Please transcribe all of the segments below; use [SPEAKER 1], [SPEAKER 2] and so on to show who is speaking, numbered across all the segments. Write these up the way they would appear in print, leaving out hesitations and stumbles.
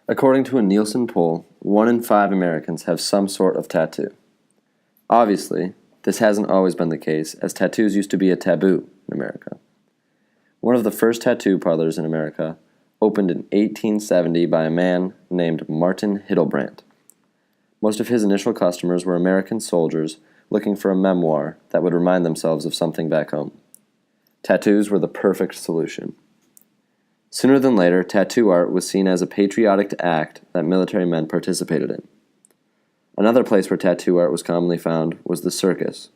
[SPEAKER 1] According to a Nielsen poll, 1 in 5 Americans have some sort of tattoo. Obviously, this hasn't always been the case, as tattoos used to be a taboo in America. One of the first tattoo parlors in America opened in 1870 by a man named Martin Hildebrandt. Most of his initial customers were American soldiers looking for a memoir that would remind themselves of something back home. Tattoos were the perfect solution. Sooner than later, tattoo art was seen as a patriotic act that military men participated in. Another place where tattoo art was commonly found was the circus.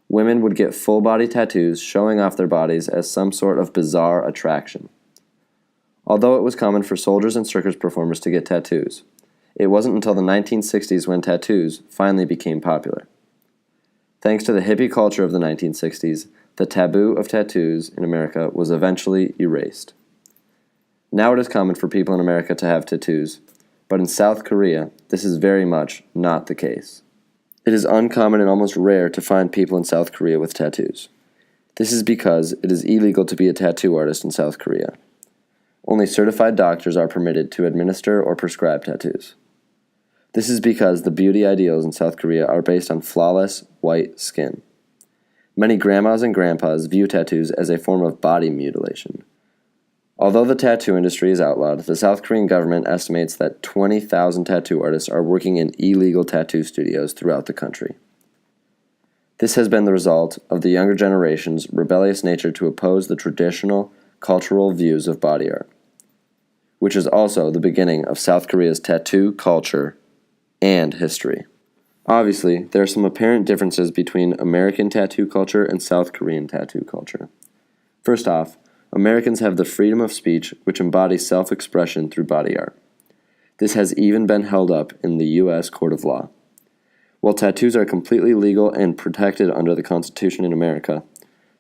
[SPEAKER 1] Women would get full-body tattoos showing off their bodies as some sort of bizarre attraction. Although it was common for soldiers and circus performers to get tattoos, it wasn't until the 1960s when tattoos finally became popular. Thanks to the hippie culture of the 1960s, the taboo of tattoos in America was eventually erased. Now it is common for people in America to have tattoos, but in South Korea, this is very much not the case. It is uncommon and almost rare to find people in South Korea with tattoos. This is because it is illegal to be a tattoo artist in South Korea. Only certified doctors are permitted to administer or prescribe tattoos. This is because the beauty ideals in South Korea are based on flawless, white skin. Many grandmas and grandpas view tattoos as a form of body mutilation. Although the tattoo industry is outlawed, the South Korean government estimates that 20,000 tattoo artists are working in illegal tattoo studios throughout the country. This has been the result of the younger generation's rebellious nature to oppose the traditional cultural views of body art, which is also the beginning of South Korea's tattoo culture and history. Obviously, there are some apparent differences between American tattoo culture and South Korean tattoo culture. First off, Americans have the freedom of speech which embodies self-expression through body art. This has even been held up in the U.S. court of law. While tattoos are completely legal and protected under the Constitution in America,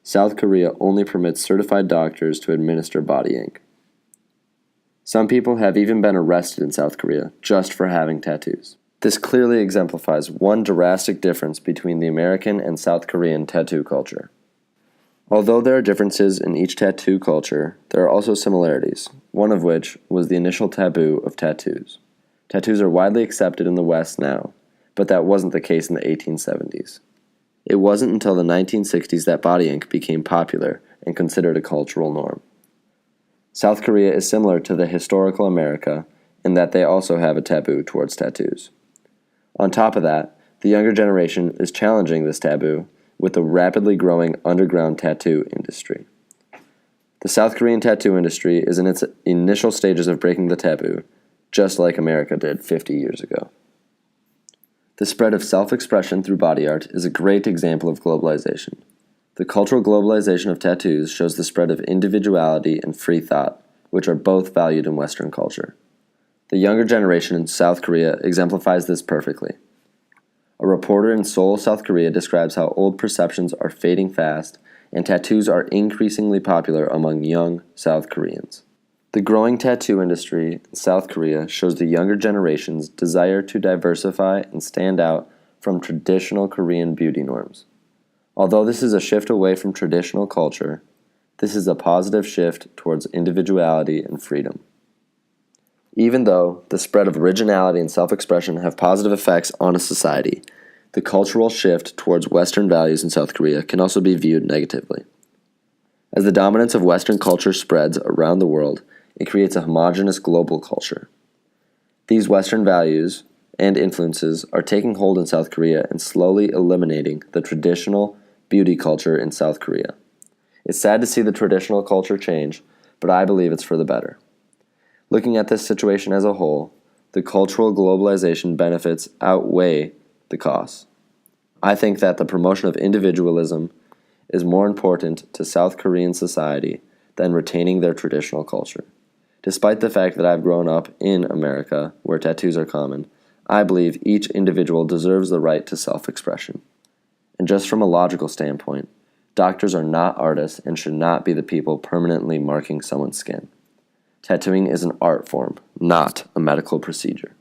[SPEAKER 1] South Korea only permits certified doctors to administer body ink. Some people have even been arrested in South Korea just for having tattoos. This clearly exemplifies one drastic difference between the American and South Korean tattoo culture. Although there are differences in each tattoo culture, there are also similarities, one of which was the initial taboo of tattoos. Tattoos are widely accepted in the West now, but that wasn't the case in the 1870s. It wasn't until the 1960s that body ink became popular and considered a cultural norm. South Korea is similar to the historical America in that they also have a taboo towards tattoos. On top of that, the younger generation is challenging this taboo with the rapidly growing underground tattoo industry. The South Korean tattoo industry is in its initial stages of breaking the taboo, just like America did 50 years ago. The spread of self-expression through body art is a great example of globalization. The cultural globalization of tattoos shows the spread of individuality and free thought, which are both valued in Western culture. The younger generation in South Korea exemplifies this perfectly. A reporter in Seoul, South Korea describes how old perceptions are fading fast and tattoos are increasingly popular among young South Koreans. The growing tattoo industry in South Korea shows the younger generation's desire to diversify and stand out from traditional Korean beauty norms. Although this is a shift away from traditional culture, this is a positive shift towards individuality and freedom. Even though the spread of originality and self-expression have positive effects on a society, the cultural shift towards Western values in South Korea can also be viewed negatively. As the dominance of Western culture spreads around the world, it creates a homogeneous global culture. These Western values and influences are taking hold in South Korea and slowly eliminating the traditional beauty culture in South Korea. It's sad to see the traditional culture change, but I believe it's for the better. Looking at this situation as a whole, the cultural globalization benefits outweigh the costs. I think that the promotion of individualism is more important to South Korean society than retaining their traditional culture. Despite the fact that I've grown up in America, where tattoos are common, I believe each individual deserves the right to self-expression. And just from a logical standpoint, doctors are not artists and should not be the people permanently marking someone's skin. Tattooing is an art form, not a medical procedure.